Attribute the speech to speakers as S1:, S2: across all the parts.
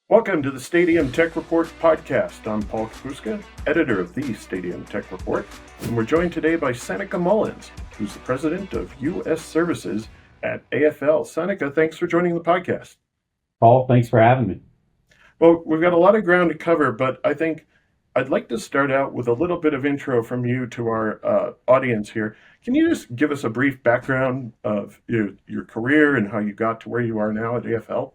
S1: Welcome to the Stadium Tech Report podcast. I'm Paul Kapuska, editor of the Stadium Tech Report, and we're joined today by Seneca Mullins, who's the president of U.S. Services at AFL. Seneca, thanks for joining the podcast.
S2: Paul, thanks for having me.
S1: Well, we've got a lot of ground to cover, but I think I'd like to start out with a little bit of intro from you to our audience here. Can you just give us a brief background of your career and how you got to where you are now at AFL?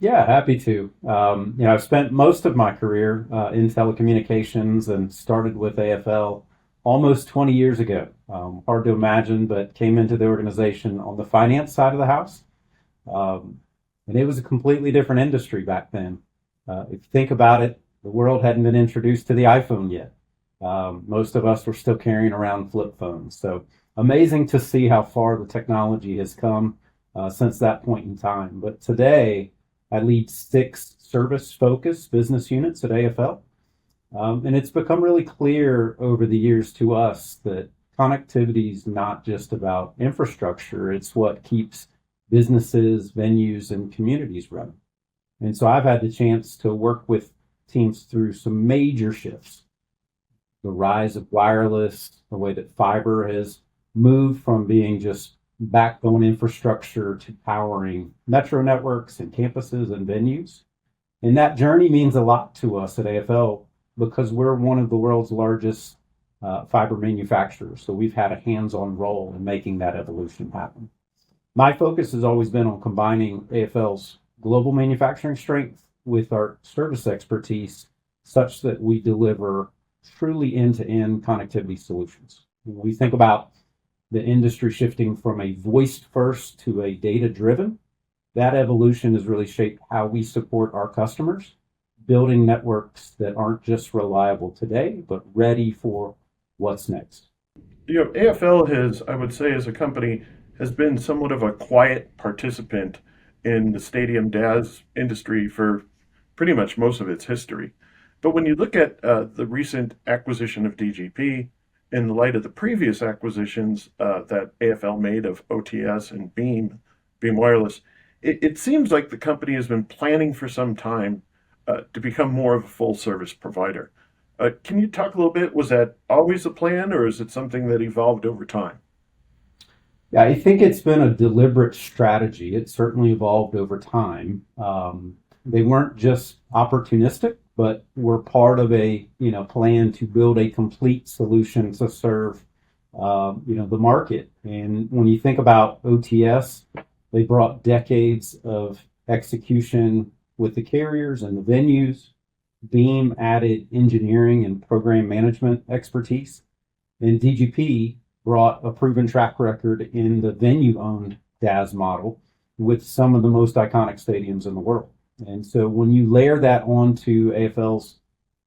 S2: Yeah, happy to. I've spent most of my career in telecommunications and started with AFL almost 20 years ago. Hard to imagine, but came into the organization on the finance side of the house. And it was a completely different industry back then. If you think about it, the world hadn't been introduced to the iPhone yet. Most of us were still carrying around flip phones. So amazing to see how far the technology has come since that point in time. But today, I lead 6 service-focused business units at AFL. And it's become really clear over the years to us that connectivity is not just about infrastructure. It's what keeps businesses, venues, and communities running. And so I've had the chance to work with teams through some major shifts. The rise of wireless, the way that fiber has moved from being just backbone infrastructure to powering metro networks and campuses and venues. And that journey means a lot to us at AFL because we're one of the world's largest fiber manufacturers. So we've had a hands-on role in making that evolution happen. My focus has always been on combining AFL's global manufacturing strength with our service expertise such that we deliver truly end-to-end connectivity solutions. When we think about the industry shifting from a voice first to a data driven, that evolution has really shaped how we support our customers, building networks that aren't just reliable today, but ready for what's next.
S1: AFL has, I would say, as a company, has been somewhat of a quiet participant in the stadium DAS industry for pretty much most of its history. But when you look at the recent acquisition of DGP, in the light of the previous acquisitions that AFL made of OTS and Beam Wireless, it seems like the company has been planning for some time to become more of a full service provider. Can you talk a little bit? Was that always a plan, or is it something that evolved over time?
S2: Yeah, I think it's been a deliberate strategy. It certainly evolved over time. They weren't just opportunistic, but were part of a plan to build a complete solution to serve the market. And when you think about OTS, they brought decades of execution with the carriers and the venues. Beam added engineering and program management expertise, and DGP brought a proven track record in the venue-owned DAS model with some of the most iconic stadiums in the world. And so when you layer that onto AFL's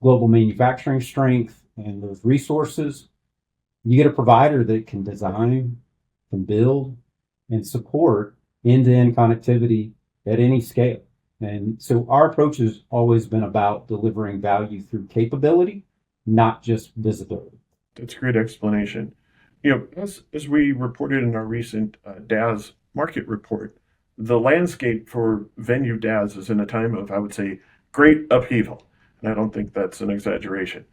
S2: global manufacturing strength and those resources, you get a provider that can design, can build, and support end-to-end connectivity at any scale. And so our approach has always been about delivering value through capability, not just visibility.
S1: That's a great explanation. As we reported in our recent DAS market report, the landscape for venue DAS is in a time of, I would say, great upheaval. And I don't think that's an exaggeration,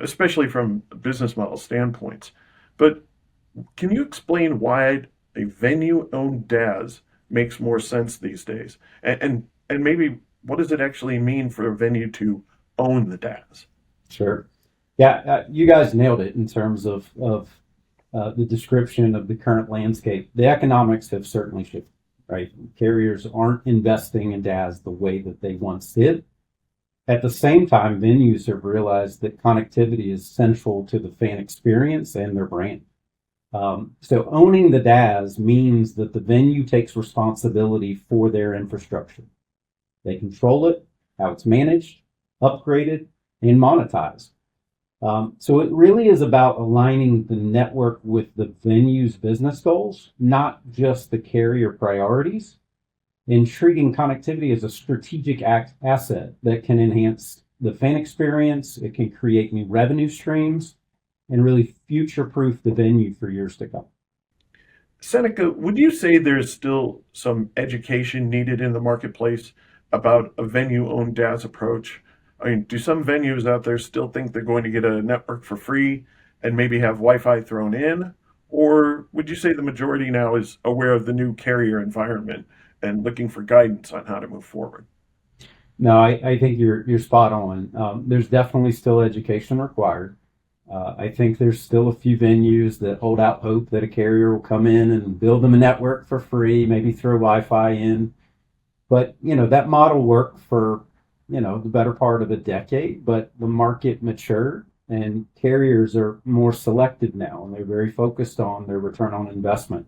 S1: especially from business model standpoints. But can you explain why a venue-owned DAS makes more sense these days? And maybe what does it actually mean for a venue to own the DAS?
S2: Sure. Yeah, you guys nailed it in terms of the description of the current landscape. The economics have certainly shifted. Right? Carriers aren't investing in DAS the way that they once did. At the same time, venues have realized that connectivity is central to the fan experience and their brand. So owning the DAS means that the venue takes responsibility for their infrastructure. They control it, how it's managed, upgraded, and monetized. So it really is about aligning the network with the venue's business goals, not just the carrier priorities, and treating connectivity as a strategic asset that can enhance the fan experience, it can create new revenue streams, and really future-proof the venue for years to come.
S1: Seneca, would you say there's still some education needed in the marketplace about a venue-owned DAS approach? I mean, do some venues out there still think they're going to get a network for free and maybe have Wi-Fi thrown in? Or would you say the majority now is aware of the new carrier environment and looking for guidance on how to move forward?
S2: No, I think you're spot on. There's definitely still education required. I think there's still a few venues that hold out hope that a carrier will come in and build them a network for free, maybe throw Wi-Fi in. But that model worked for the better part of a decade, but the market matured and carriers are more selective now, and they're very focused on their return on investment.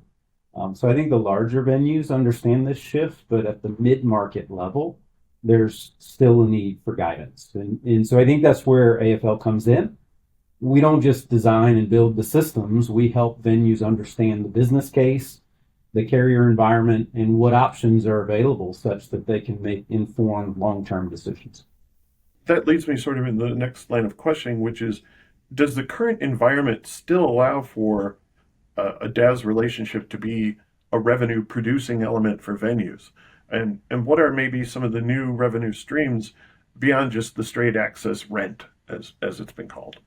S2: So I think the larger venues understand this shift, but at the mid-market level, there's still a need for guidance. And so I think that's where AFL comes in. We don't just design and build the systems, we help venues understand the business case, the carrier environment, and what options are available such that they can make informed long-term decisions.
S1: That leads me sort of in the next line of questioning, which is, does the current environment still allow for a DAS relationship to be a revenue producing element for venues? And what are maybe some of the new revenue streams beyond just the straight access rent, as it's been called?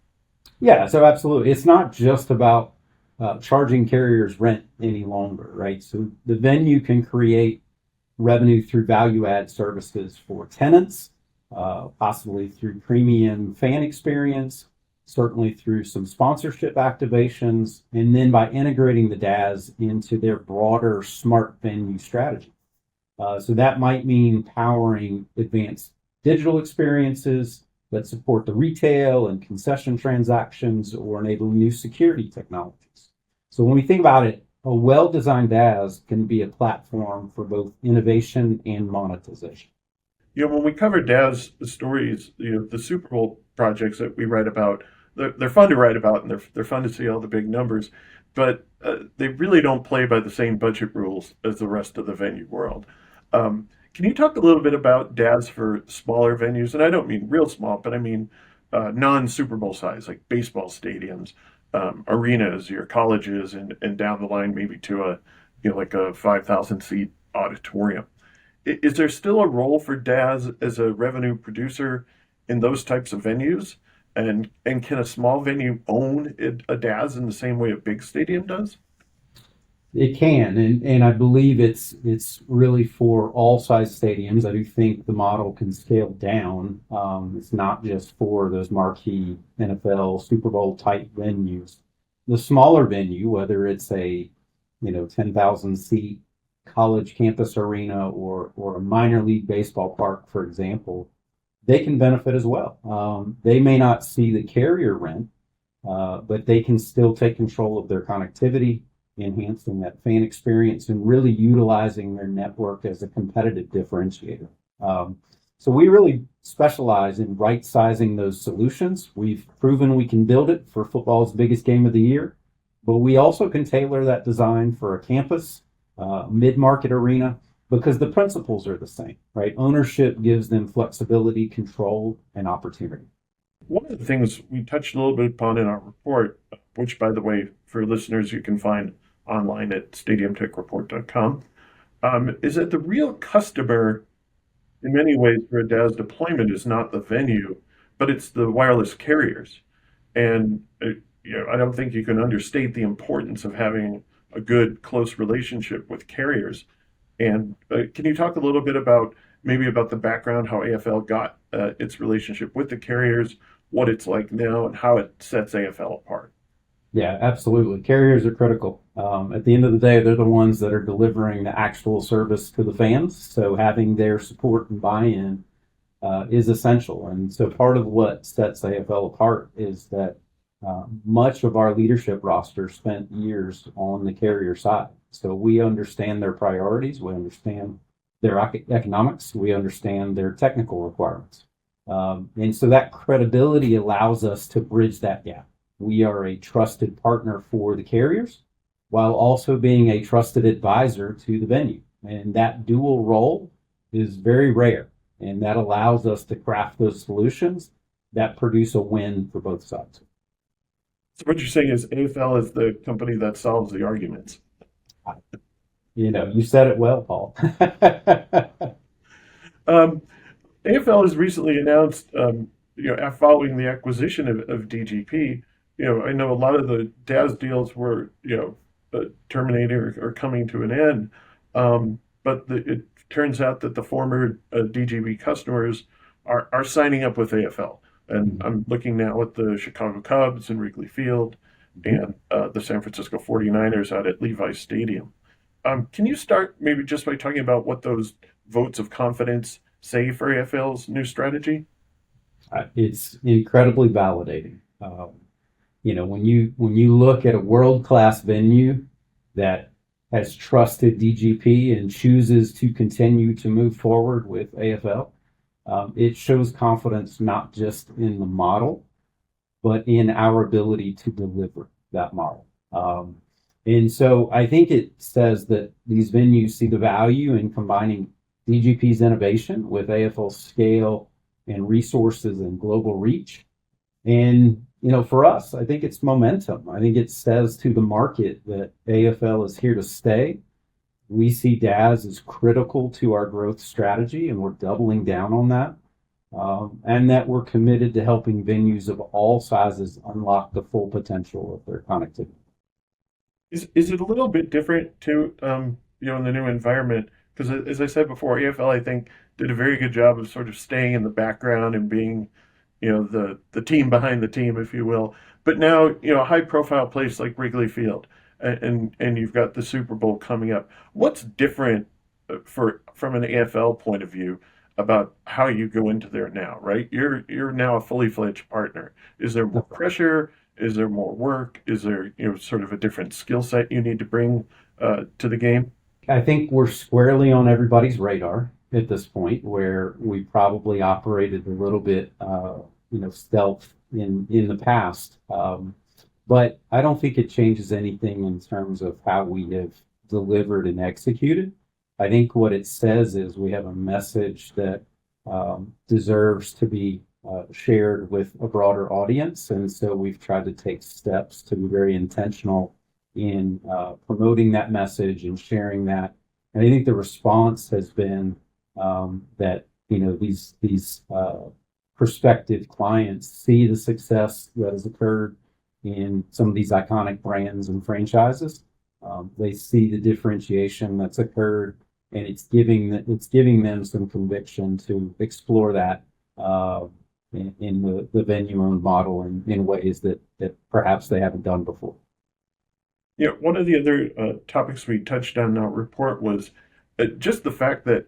S2: Yeah, so absolutely. It's not just about charging carriers rent any longer, right? So the venue can create revenue through value add services for tenants, possibly through premium fan experience, certainly through some sponsorship activations, and then by integrating the DAS into their broader smart venue strategy. So that might mean powering advanced digital experiences that support the retail and concession transactions or enabling new security technologies. So when we think about it, a well-designed DAS can be a platform for both innovation and monetization.
S1: When we cover DAS stories, the Super Bowl projects that we write about, they're fun to write about and they're fun to see all the big numbers, but they really don't play by the same budget rules as the rest of the venue world. Can you talk a little bit about DAS for smaller venues? And I don't mean real small, but I mean non-Super Bowl size, like baseball stadiums, arenas, your colleges, and down the line maybe to like a 5,000 seat auditorium. Is there still a role for DAS as a revenue producer in those types of venues? And can a small venue own a DAS in the same way a big stadium does?
S2: It can, and I believe it's really for all size stadiums. I do think the model can scale down. It's not just for those marquee NFL Super Bowl type venues. The smaller venue, whether it's a 10,000 seat college campus arena or a minor league baseball park, for example, they can benefit as well. They may not see the carrier rent, but they can still take control of their connectivity, enhancing that fan experience and really utilizing their network as a competitive differentiator. So we really specialize in right sizing those solutions. We've proven we can build it for football's biggest game of the year, but we also can tailor that design for a campus, mid-market arena, because the principles are the same, right? Ownership gives them flexibility, control, and opportunity.
S1: One of the things we touched a little bit upon in our report, which, by the way, for listeners, you can find online at stadiumtechreport.com, is that the real customer, in many ways, for a DAS deployment is not the venue, but it's the wireless carriers. And I don't think you can understate the importance of having a good, close relationship with carriers. And can you talk a little bit about the background, how AFL got its relationship with the carriers, what it's like now, and how it sets AFL apart?
S2: Yeah, absolutely. Carriers are critical. At the end of the day, they're the ones that are delivering the actual service to the fans. So having their support and buy-in is essential. And so part of what sets AFL apart is that much of our leadership roster spent years on the carrier side. So we understand their priorities, we understand their economics, we understand their technical requirements. And so that credibility allows us to bridge that gap. We are a trusted partner for the carriers while also being a trusted advisor to the venue. And that dual role is very rare. And that allows us to craft those solutions that produce a win for both sides.
S1: So what you're saying is AFL is the company that solves the arguments.
S2: You said it well, Paul.
S1: Um, AFL has recently announced, following the acquisition of DGP, I know a lot of the DAS deals were, terminating or coming to an end. But it turns out that the former DGP customers are signing up with AFL. And
S2: Mhm.
S1: I'm looking now at the Chicago Cubs in Wrigley Field and the San Francisco 49ers out at Levi Stadium. Can you start maybe just by talking about what those votes of confidence say for AFL's new strategy?
S2: It's incredibly validating. When you look at a world class venue that has trusted DGP and chooses to continue to move forward with AFL, it shows confidence not just in the model, but in our ability to deliver that model. And so I think it says that these venues see the value in combining DGP's innovation with AFL's scale and resources and global reach. And, for us, I think it's momentum. I think it says to the market that AFL is here to stay. We see DAS as critical to our growth strategy, and we're doubling down on that. And that we're committed to helping venues of all sizes unlock the full potential of their connectivity.
S1: Is it a little bit different too, in the new environment? Because as I said before, AFL I think did a very good job of sort of staying in the background and being, the team behind the team, if you will. But now, a high profile place like Wrigley Field, and you've got the Super Bowl coming up. What's different for from an AFL point of view about how you go into there now, right? You're now a fully fledged partner. Is there more pressure? Is there more work? Is there, sort of a different skill set you need to bring to the game?
S2: I think we're squarely on everybody's radar at this point, where we probably operated a little bit, stealth in the past. But I don't think it changes anything in terms of how we have delivered and executed. I think what it says is we have a message that deserves to be shared with a broader audience. And so we've tried to take steps to be very intentional in promoting that message and sharing that. And I think the response has been that these prospective clients see the success that has occurred in some of these iconic brands and franchises. They see the differentiation that's occurred, and it's giving them some conviction to explore that in the venue owned model in ways that perhaps they haven't done before.
S1: Yeah, one of the other topics we touched on in our report was just the fact that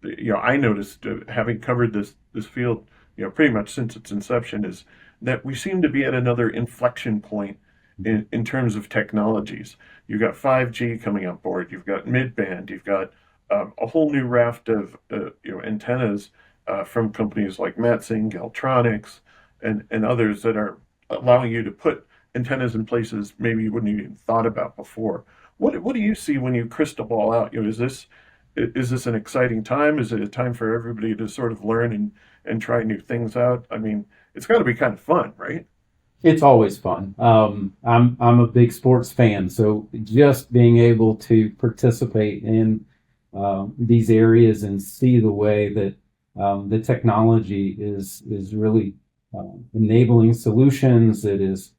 S1: I noticed, having covered this field pretty much since its inception, is that we seem to be at another inflection point in terms of technologies. You've got 5G coming on board. You've got mid-band. You've got a whole new raft of antennas from companies like Matsing, Galtronics, and others that are allowing you to put antennas in places maybe you wouldn't even thought about before. What do you see when you crystal ball out? Is this an exciting time? Is it a time for everybody to sort of learn and try new things out? I mean, it's got to be kind of fun, right?
S2: It's always fun. I'm a big sports fan, so just being able to participate in these areas and see the way that the technology is really enabling solutions. It is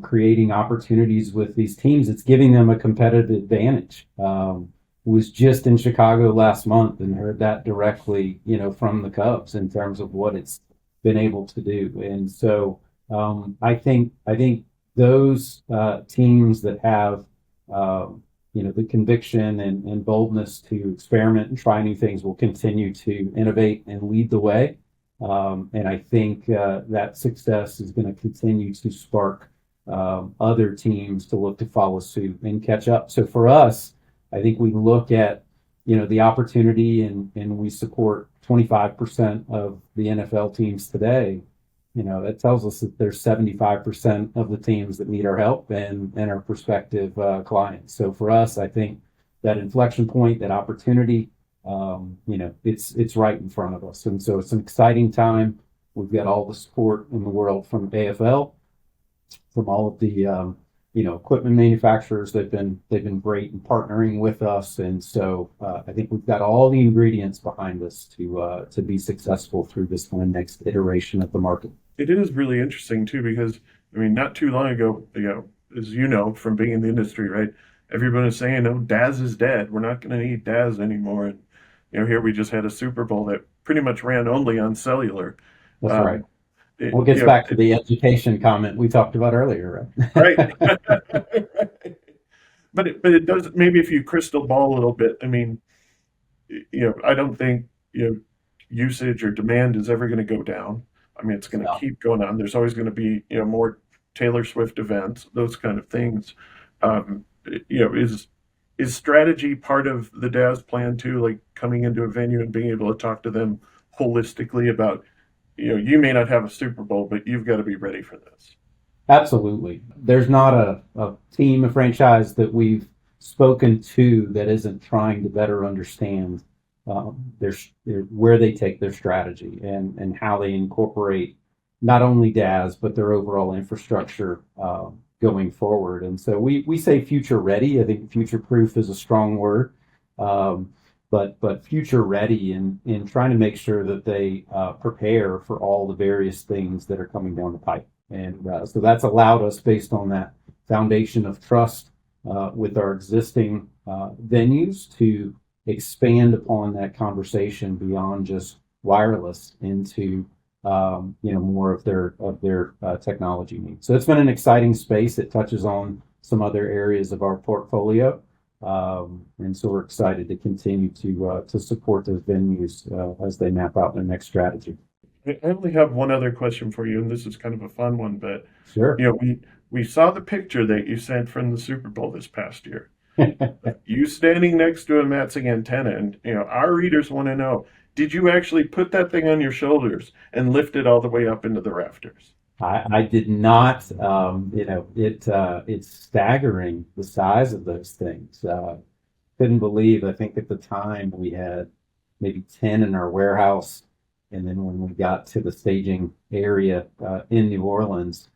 S2: creating opportunities with these teams. It's giving them a competitive advantage. Was just in Chicago last month and heard that directly, from the Cubs in terms of what it's been able to do. And so I think those teams that have the conviction and boldness to experiment and try new things will continue to innovate and lead the way. And I think that success is going to continue to spark other teams to look to follow suit and catch up. So for us, I think we look at the opportunity and we support 25% of the NFL teams today. That tells us that there's 75% of the teams that need our help and our prospective clients. So for us, I think that inflection point, that opportunity, it's right in front of us. And so it's an exciting time. We've got all the support in the world from AFL, from all of the equipment manufacturers. They've been great in partnering with us, and so I think we've got all the ingredients behind us to be successful through this kind of next iteration of the market.
S1: It is really interesting too because I mean, not too long ago, as you know from being in the industry, right? Everyone is saying, "Oh, Daz is dead. We're not going to need Daz anymore." And here we just had a Super Bowl that pretty much ran only on cellular.
S2: That's right.
S1: Um, it,
S2: Well, it gets back to the education comment we talked about earlier, right?
S1: right. But it does maybe if you crystal ball a little bit. I mean, I don't think usage or demand is ever going to go down. I mean, it's going to
S2: So,
S1: keep going on. There's always going to be more Taylor Swift events, those kind of things. Um, is strategy part of the DAS plan too, like coming into a venue and being able to talk to them holistically about, you may not have a Super Bowl, but you've got to be ready for this.
S2: absolutely. There's not a team, a franchise that we've spoken to that isn't trying to better understand where they take their strategy and how they incorporate not only DAS, but their overall infrastructure going forward. And so we say future ready. I think future proof is a strong word. But future ready in trying to make sure that they prepare for all the various things that are coming down the pipe. And so that's allowed us, based on that foundation of trust with our existing venues, to expand upon that conversation beyond just wireless into more of their technology needs. So it's been an exciting space. It touches on some other areas of our portfolio. And so we're excited to continue to support those venues as they map out their next strategy.
S1: I only have one other question for you, and this is kind of a fun one, but
S2: Sure.
S1: we saw the picture that you sent from the Super Bowl this past year. You standing next to a matching antenna, and our readers want to know: did you actually put that thing on your shoulders and lift it all the way up into the rafters?
S2: I did not. It's staggering the size of those things. Couldn't believe. I think at the time we had maybe 10 in our warehouse, and then when we got to the staging area in New Orleans,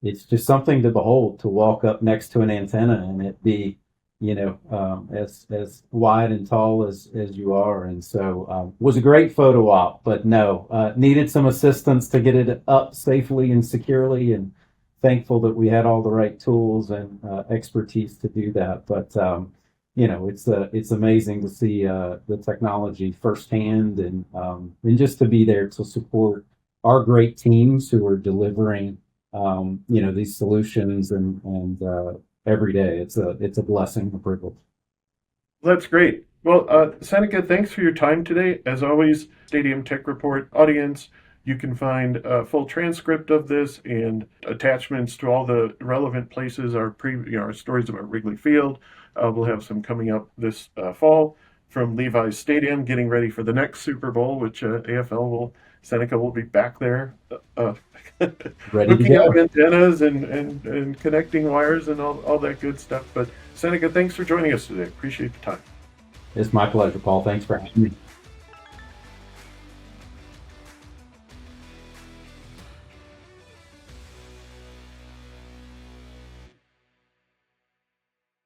S2: it's just something to behold, to walk up next to an antenna and it be, as wide and tall as you are. And so was a great photo op, but no, needed some assistance to get it up safely and securely, and thankful that we had all the right tools and expertise to do that. But it's amazing to see the technology firsthand, and just to be there to support our great teams who are delivering these solutions and every day. It's a blessing, a privilege.
S1: That's great. Well, Seneca, thanks for your time today. As always, Stadium Tech Report audience, you can find a full transcript of this and attachments to all the relevant places, our stories about Wrigley Field. We'll have some coming up this fall from Levi's Stadium, getting ready for the next Super Bowl, which Seneca will be back there
S2: Ready to
S1: hooking
S2: go.
S1: up antennas and connecting wires and all that good stuff. But Seneca, thanks for joining us today. Appreciate the time.
S2: It's my pleasure, Paul. Thanks for having me.